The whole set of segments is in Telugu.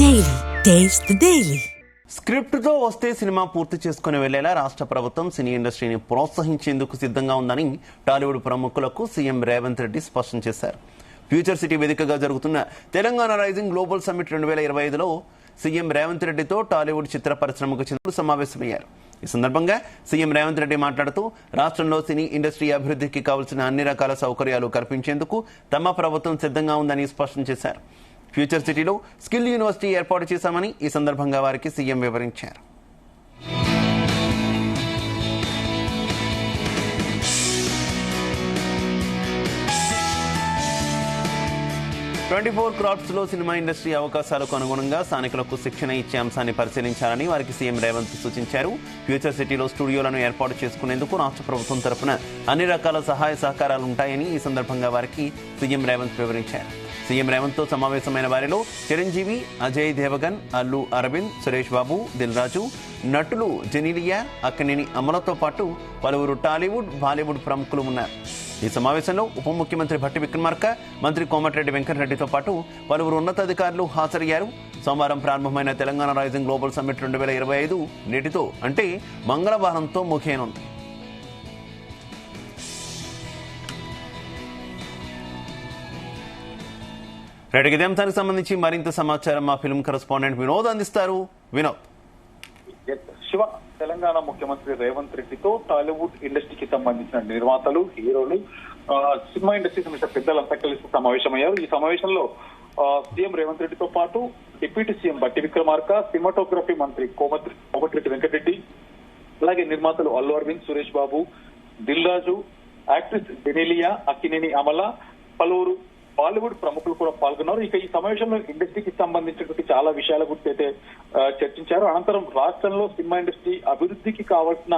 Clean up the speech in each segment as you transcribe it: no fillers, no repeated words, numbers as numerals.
Daily. Taste the Daily. స్క్రిప్ట్తో వస్తే సినిమా పూర్తి చేసుకుని వెళ్లేలా రాష్ట్ర ప్రభుత్వం సినీ ఇండస్ట్రీని ప్రోత్సహించేందుకు సిద్ధంగా ఉందని టాలీవుడ్ ప్రముఖులకు సీఎం రేవంత్ రెడ్డి స్పష్టం చేశారు. ఫ్యూచర్ సిటీ వేదికగా జరుగుతున్న తెలంగాణ రైజింగ్ గ్లోబల్ సమ్మిట్ 2025లో సీఎం రేవంత్ రెడ్డితో టాలీవుడ్ చిత్ర పరిశ్రమకు చెందిన సమావేశమయ్యారు. ఈ సందర్భంగా సీఎం రేవంత్ రెడ్డి మాట్లాడుతూ రాష్ట్రంలో సినీ ఇండస్ట్రీ అభివృద్ధికి కావాల్సిన అన్ని రకాల సౌకర్యాలు కల్పించేందుకు తమ ప్రభుత్వం సిద్ధంగా ఉందని స్పష్టం చేశారు. ఫ్యూచర్ సిటీలో స్కిల్ యూనివర్సిటీ ఏర్పాటు చేశామని ఈ సందర్భంగా వారికి సీఎం వివరించారు. క్రాఫ్ట్స్ లో సినిమా ఇండస్ట్రీ అవకాశాలకు అనుగుణంగా స్థానికులకు శిక్షణ ఇచ్చే అంశాన్ని పరిశీలించాలని వారికి సీఎం రేవంత్ సూచించారు. ఫ్యూచర్ సిటీలో స్టూడియోలను ఏర్పాటు చేసుకునేందుకు రాష్ట్ర ప్రభుత్వం తరఫున అన్ని రకాల సహాయ సహకారాలు ఉంటాయని ఈ సందర్భంగా వారికి సీఎం రేవంత్ వివరించారు. సీఎం రేవంత్ తో సమావేశమైన వారిలో చిరంజీవి, అజయ్ దేవగన్, అల్లు అరవింద్, సురేష్ బాబు, దిల్ రాజు, నటులు జెనీలియా, అక్కినేని అమలతో పాటు పలువురు టాలీవుడ్, బాలీవుడ్ ప్రముఖులు ఉన్నారు. ఈ సమావేశంలో ఉప ముఖ్యమంత్రి భట్టి విక్రమార్క, మంత్రి కోమటిరెడ్డి వెంకటరెడ్డితో పాటు పలువురు ఉన్నతాధికారులు హాజరయ్యారు. సోమవారం ప్రారంభమైన తెలంగాణ రైజింగ్ గ్లోబల్ సమ్మిట్ 2025 నేటితో అంటే మంగళవారంతో ముగియనుంది. ఇదే అంశానికి సంబంధించి మరింత సమాచారం మా ఫిల్మ్ కరెస్పాండెంట్ వినోద్ అందిస్తారు. వినోద్. శివ, తెలంగాణ ముఖ్యమంత్రి రేవంత్ రెడ్డితో టాలీవుడ్ ఇండస్ట్రీకి సంబంధించిన నిర్మాతలు, హీరోలు, సినిమా ఇండస్ట్రీకి సంబంధించిన పెద్దలంతా కలిసి సమావేశమయ్యారు. ఈ సమావేశంలో సీఎం రేవంత్ రెడ్డితో పాటు deputy CM Bhatti Vikramarka, cinematography మంత్రి కోమటిరెడ్డి వెంకటరెడ్డి, అలాగే నిర్మాతలు అల్లు అరవింద్, సురేష్ బాబు, దిల్ రాజు, యాక్ట్రెస్ జెనీలియా, అక్కినేని అమల, పలువురు బాలీవుడ్ ప్రముఖులు కూడా పాల్గొన్నారు. ఇక ఈ సమావేశంలో ఇండస్ట్రీకి సంబంధించినటువంటి చాలా విషయాల గురించి అయితే చర్చించారు. అనంతరం రాష్ట్రంలో సినిమా ఇండస్ట్రీ అభివృద్ధికి కావాల్సిన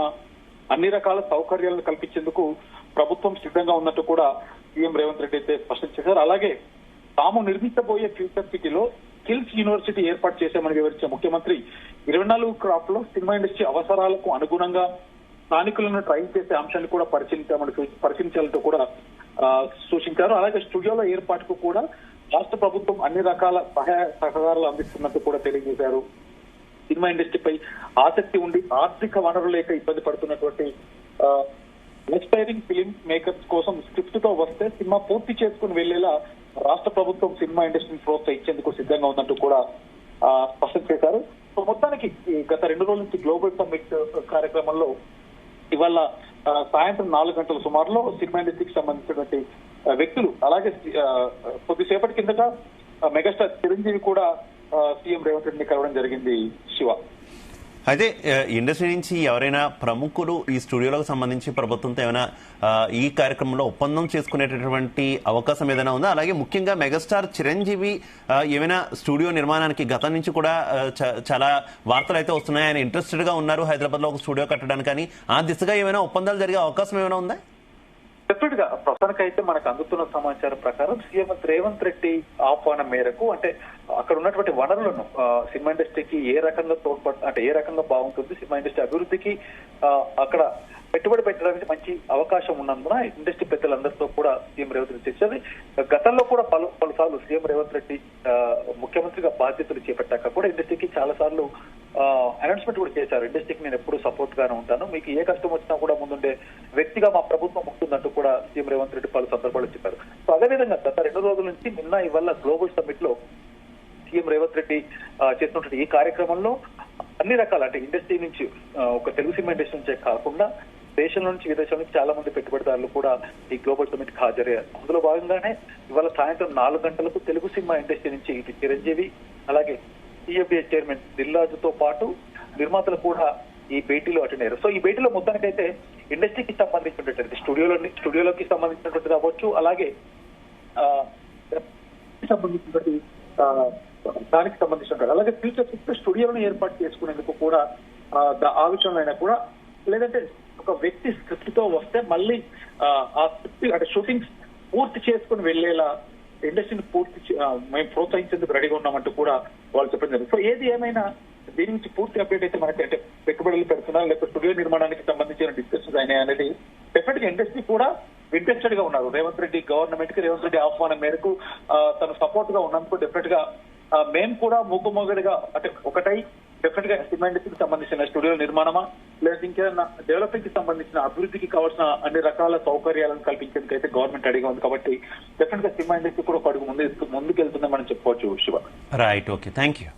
అన్ని రకాల సౌకర్యాలను కల్పించేందుకు ప్రభుత్వం సిద్ధంగా ఉన్నట్టు కూడా సీఎం రేవంత్ రెడ్డి అయితే స్పష్టం చేశారు. అలాగే తాము నిర్మించబోయే ఫ్యూచర్ సిటీలో స్కిల్స్ యూనివర్సిటీ ఏర్పాటు చేశామని వివరించిన ముఖ్యమంత్రి 24 క్రాఫ్ట్ లో సినిమా ఇండస్ట్రీ అవసరాలకు అనుగుణంగా స్థానికులను ట్రైన్ చేసే అంశాన్ని కూడా పరిశీలించాలంటూ కూడా సూచించారు. అలాగే స్టూడియోల ఏర్పాటుకు కూడా రాష్ట్ర ప్రభుత్వం అన్ని రకాల సహాయ సహకారాలు అందిస్తున్నట్టు కూడా తెలియజేశారు. సినిమా ఇండస్ట్రీపై ఆసక్తి ఉండి ఆర్థిక వనరులు లేక ఇబ్బంది పడుతున్నటువంటి ఎస్పైరింగ్ ఫిలిం మేకర్స్ కోసం స్క్రిప్ట్ తో వస్తే సినిమా పూర్తి చేసుకుని వెళ్లేలా రాష్ట్ర ప్రభుత్వం సినిమా ఇండస్ట్రీని ప్రోత్సహించేందుకు సిద్ధంగా ఉందంటూ కూడా స్పష్టం చేశారు. సో మొత్తానికి గత 2 రోజుల నుంచి గ్లోబల్ సమ్మిట్ కార్యక్రమంలో ఇవాళ సాయంత్రం 4 గంటల సుమారులో సినిమా ఇండస్ట్రీకి సంబంధించినటువంటి వ్యక్తులు, అలాగే కొద్దిసేపటి కిందట మెగాస్టార్ చిరంజీవి కూడా సీఎం రేవంత్ రెడ్డిని కలవడం జరిగింది. శివ, అయితే ఇండస్ట్రీ నుంచి ఎవరైనా ప్రముఖులు ఈ స్టూడియోలకు సంబంధించి ప్రభుత్వంతో ఏమైనా ఈ కార్యక్రమంలో ఒప్పందం చేసుకునేటటువంటి అవకాశం ఏదైనా ఉందా? అలాగే ముఖ్యంగా మెగాస్టార్ చిరంజీవి ఏమైనా స్టూడియో నిర్మాణానికి గతం నుంచి కూడా చాలా వార్తలు అయితే వస్తున్నాయి, ఆయన ఇంట్రెస్టెడ్ గా ఉన్నారు హైదరాబాద్ లో ఒక స్టూడియో కట్టడానికి, కానీ ఆ దిశగా ఏమైనా ఒప్పందాలు జరిగే అవకాశం ఏమైనా ఉందా? డెఫినెట్ గా ప్రస్తుతానికైతే మనకు అందుతున్న సమాచారం ప్రకారం సీఎం రేవంత్ రెడ్డి ఆహ్వానం మేరకు అంటే అక్కడ ఉన్నటువంటి వనరులను సినిమా ఇండస్ట్రీకి ఏ రకంగా అంటే ఏ రకంగా బాగుంటుంది, సినిమా ఇండస్ట్రీ అభివృద్ధికి అక్కడ పెట్టుబడి పెట్టడానికి మంచి అవకాశం ఉన్నందున ఇండస్ట్రీ పెద్దలందరితో కూడా సీఎం రేవంత్ రెడ్డి చర్చది. గతంలో కూడా పలుసార్లు సీఎం రేవంత్ రెడ్డి ముఖ్యమంత్రిగా బాధ్యతలు చేపట్టాక కూడా ఇండస్ట్రీకి చాలా సార్లు అనౌన్స్మెంట్ కూడా చేశారు. ఇండస్ట్రీకి నేను ఎప్పుడు సపోర్ట్ గానే ఉంటాను, మీకు ఏ కష్టం వచ్చినా కూడా ముందుండే వ్యక్తిగా మా ప్రభుత్వం ఉంటుందంటూ కూడా సీఎం రేవంత్ రెడ్డి పలు సందర్భాలు చెప్పారు. సో అదేవిధంగా గత 2 రోజుల నుంచి నిన్న ఇవాళ గ్లోబల్ సమ్మిట్ లో సీఎం రేవంత్ రెడ్డి చేస్తున్నటువంటి ఈ కార్యక్రమంలో అన్ని రకాల అంటే ఇండస్ట్రీ నుంచి ఒక తెలుగు సినిమా ఇండస్ట్రీ నుంచే కాకుండా దేశంలో నుంచి విదేశాల నుంచి చాలా మంది పెట్టుబడిదారులు కూడా ఈ గ్లోబల్ సమ్మిట్ కి హాజరయ్యారు. అందులో భాగంగానే ఇవాళ సాయంత్రం 4 గంటలకు తెలుగు సినిమా ఇండస్ట్రీ నుంచి ఇటు చిరంజీవి, అలాగే సిఎఫ్ఏ చైర్మన్ దిల్ రాజుతో పాటు నిర్మాతలు కూడా ఈ భేటీలో అటెండ్ అయ్యారు. సో ఈ భేటీలో మొత్తానికైతే ఇండస్ట్రీకి సంబంధించినటువంటి స్టూడియోలోకి సంబంధించినటువంటిది అవ్వచ్చు, అలాగే సంబంధించినటువంటి దానికి సంబంధించిన అలాగే ఫ్యూచర్ స్టూడియోలను ఏర్పాటు చేసుకునేందుకు కూడా ఆ విషయంలో అయినా కూడా, లేదంటే ఒక వ్యక్తి స్క్రిప్ట్ తో వస్తే మళ్ళీ ఆ స్క్రిప్ట్ అంటే షూటింగ్స్ పూర్తి చేసుకుని వెళ్లేలా ఇండస్ట్రీని మేము ప్రోత్సహించేందుకు రెడీగా ఉన్నామంటూ కూడా వాళ్ళు చెప్పడం జరిగింది. సో ఏది ఏమైనా దీని నుంచి పూర్తి అప్డేట్ అయితే మనకి అంటే పెట్టుబడులు పెడుతున్నారు లేకపోతే స్టూడియో నిర్మాణానికి సంబంధించిన డిస్కషన్స్ అయినాయి అనేది డెఫినెట్ గా ఇండస్ట్రీ కూడా ఇంట్రెస్టెడ్ గా ఉన్నారు. రేవంత్ రెడ్డి గవర్నమెంట్ కి రేవంత్ రెడ్డి ఆహ్వానం మేరకు తను సపోర్ట్ గా ఉన్నందుకు డెఫినెట్ గా మేము కూడా మూకుమొగడిగా అంటే ఒకటై డెఫినెట్ గా సినిమా ఇండస్ట్రీకి సంబంధించిన స్టూడియో నిర్మాణమా లేదా ఇంకేదన్నా డెవలపింగ్ కి సంబంధించిన అభివృద్ధికి కావాల్సిన అన్ని రకాల సౌకర్యాలను కల్పించేందుకు అయితే గవర్నమెంట్ రెడీగా ఉంది. కాబట్టి డెఫినెట్ గా సినిమా ఇండస్ట్రీ కూడా ఒక అడుగు ముందుకెళ్తుందని మనం చెప్పుకోవచ్చు Shiva. Right, okay, thank you.